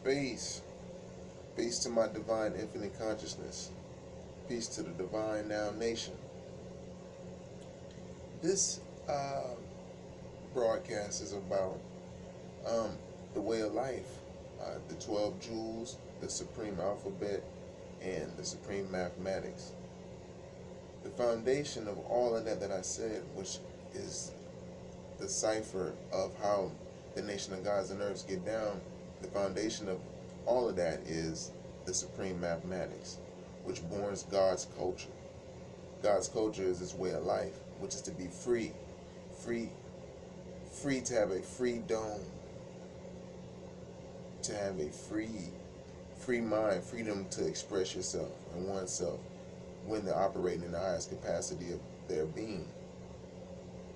Peace. Peace to my divine infinite consciousness. Peace to the divine now nation. This broadcast is about um, the way of life, the 12 jewels, the supreme alphabet, and the supreme mathematics. The foundation of all of that I said, which is the cipher of how the nation of gods and earths get down, the foundation of all of that is the supreme mathematics, which borns God's culture. God's culture is his way of life, which is to be free, free, free to have a free dome, to have a free mind, freedom to express yourself and oneself when they're operating in the highest capacity of their being.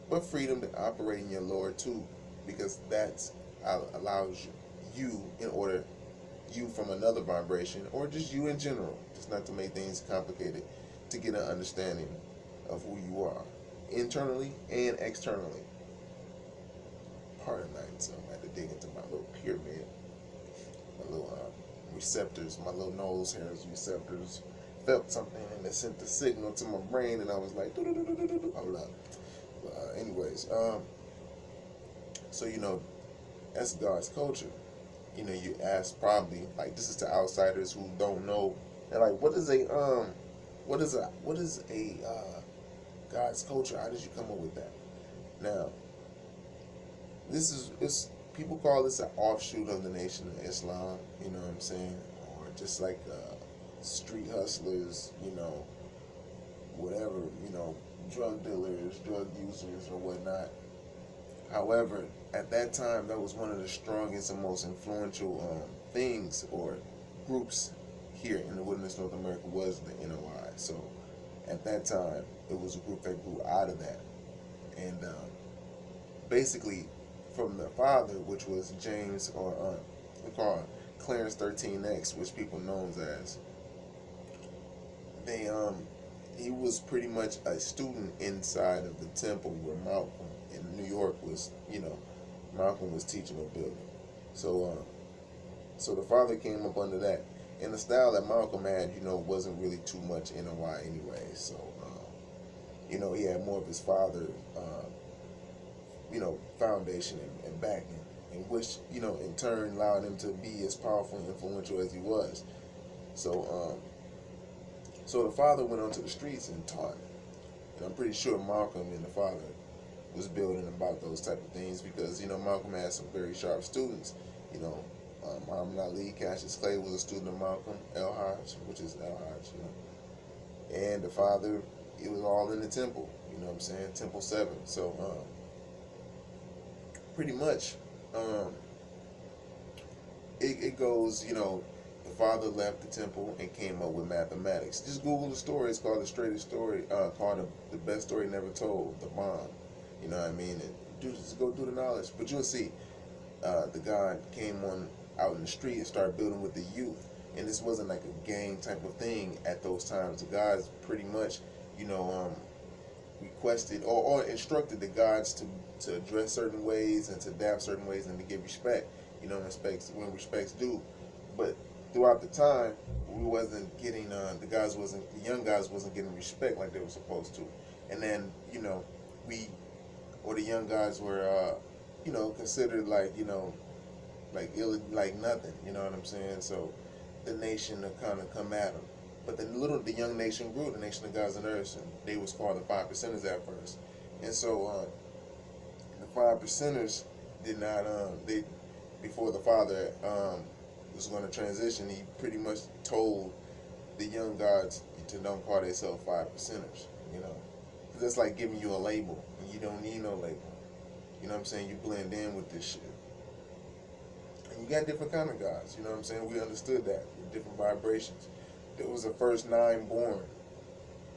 But freedom to operate in your lower too, because that allows you, in order, you from another vibration, or just you in general, just not to make things complicated, to get an understanding of who you are, internally and externally. Pardon that, so I had to dig into my little pyramid, my little receptors, my little nose hairs receptors felt something and it sent the signal to my brain, and I was like, hold up. Anyways, so that's God's culture. You ask probably, like, this is to outsiders who don't know, and like, what is a God's culture? How did you come up with that? Now, it's people call this an offshoot of the Nation of Islam. You know what I'm saying? Or just like street hustlers. Whatever. Drug dealers, drug users, or whatnot. However, at that time, that was one of the strongest and most influential things or groups here in the Wilderness North America was the NOI. So at that time, it was a group that grew out of that. And basically, from the father, which was James, or we call Clarence 13X, which people know as, he was pretty much a student inside of the temple where Malcolm in New York was, Malcolm was teaching or building. So the father came up under that. And the style that Malcolm had, wasn't really too much NOI anyway. So, he had more of his father, foundation and backing, and which, in turn allowed him to be as powerful and influential as he was. So the father went onto the streets and taught. And I'm pretty sure Malcolm and the father was building about those type of things, because, Malcolm had some very sharp students. Muhammad Ali, Cassius Clay was a student of Malcolm, El-Hajj, which is El-Hajj, And the father, it was all in the temple, Temple 7. So, pretty much, it goes, the father left the temple and came up with mathematics. Just Google the story. It's called The Straightest Story, called The Best Story Never Told, The Bomb. You know what I mean? And just go through the knowledge. But you'll see, the God came out in the street and started building with the youth. And this wasn't like a gang type of thing at those times. The gods pretty much, requested or instructed the gods to address certain ways and to adapt certain ways and to give respect, when respect's due. But throughout the time, we wasn't getting the young guys wasn't getting respect like they were supposed to. And then, the young guys were considered like nothing, you know what I'm saying? So the nation would kind of come at them. But the young nation grew, the Nation of Gods and Earths, and they was called the 5 percenters at first. And so the 5 percenters did not, before the father was going to transition, he pretty much told the young gods to don't call themselves 5 percenters, Because that's like giving you a label, and you don't need no label. You know what I'm saying? You blend in with this shit. And you got different kind of gods, you know what I'm saying? We understood that, different vibrations. There was the first 9 born.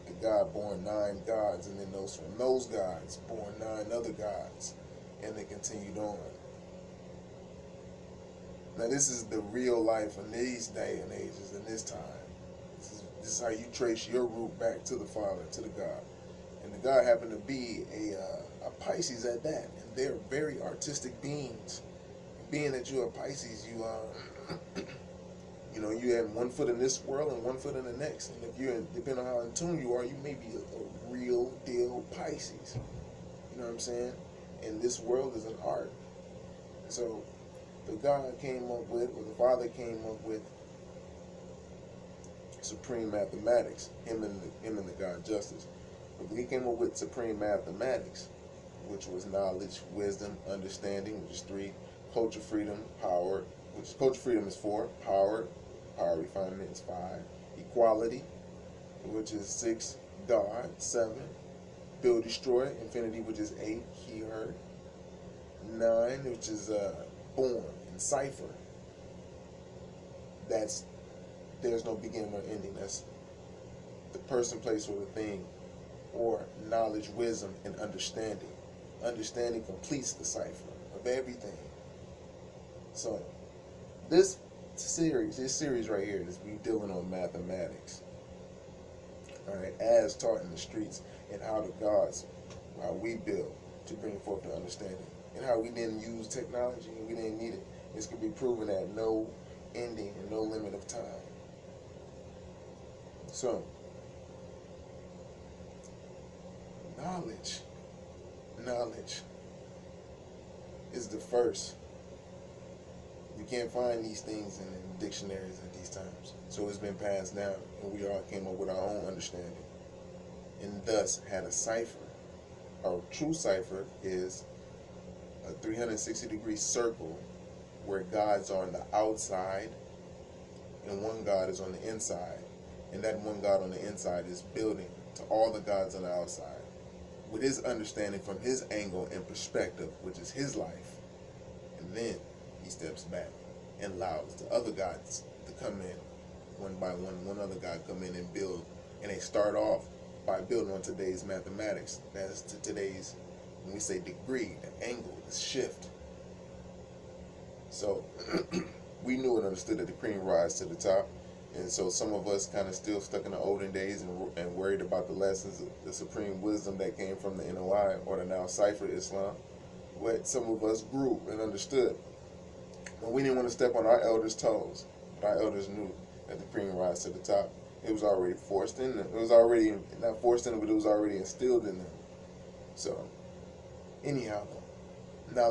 The God born 9 gods, and then from those gods born 9 other gods, and they continued on. Now this is the real life in these day and ages, in this time. This is how you trace your root back to the Father, to the God. And the God happened to be a Pisces at that, and they're very artistic beings. being that you're a Pisces, you know, you have one foot in this world and one foot in the next. And if you're, depending on how in tune you are, you may be a real deal Pisces. You know what I'm saying? And this world is an art. So the God came up with, or the Father came up with, supreme mathematics. Him and the God Justice. But he came up with supreme mathematics, which was knowledge, wisdom, understanding, which is 3, culture freedom, power, which culture freedom is 4, power refinement is 5, equality, which is 6, God, 7, build, destroy, infinity, which is 8, he, her, 9, which is born, and cipher. That's, there's no beginning or ending. That's the person, place, or the thing, or knowledge, wisdom, and understanding. Understanding completes the cipher of everything. So this series right here is we dealing on mathematics, all right, as taught in the streets, and how the gods, how we build to bring forth the understanding, and how we didn't use technology and we didn't need it. This can be proven at no ending and no limit of time. So knowledge is the first. You can't find these things in dictionaries at these times. So it's been passed down, and we all came up with our own understanding, and thus had a cipher. A true cipher is a 360-degree circle where gods are on the outside and one God is on the inside. And that one God on the inside is building to all the gods on the outside with his understanding from his angle and perspective, which is his life. And then he steps back and allows the other gods to come in one by one other God come in and build. And they start off by building on today's mathematics. That's to today's, when we say degree, the angle, the shift. So we knew and understood that the cream rise to the top. And so some of us kind of still stuck in the olden days and worried about the lessons of the supreme wisdom that came from the NOI, or the now Cipher Islam. But some of us grew and understood. But we didn't want to step on our elders' toes. But our elders knew that the cream rise to the top. It was already forced in them. It was already, not forced in them, but it was already instilled in them. So, anyhow, now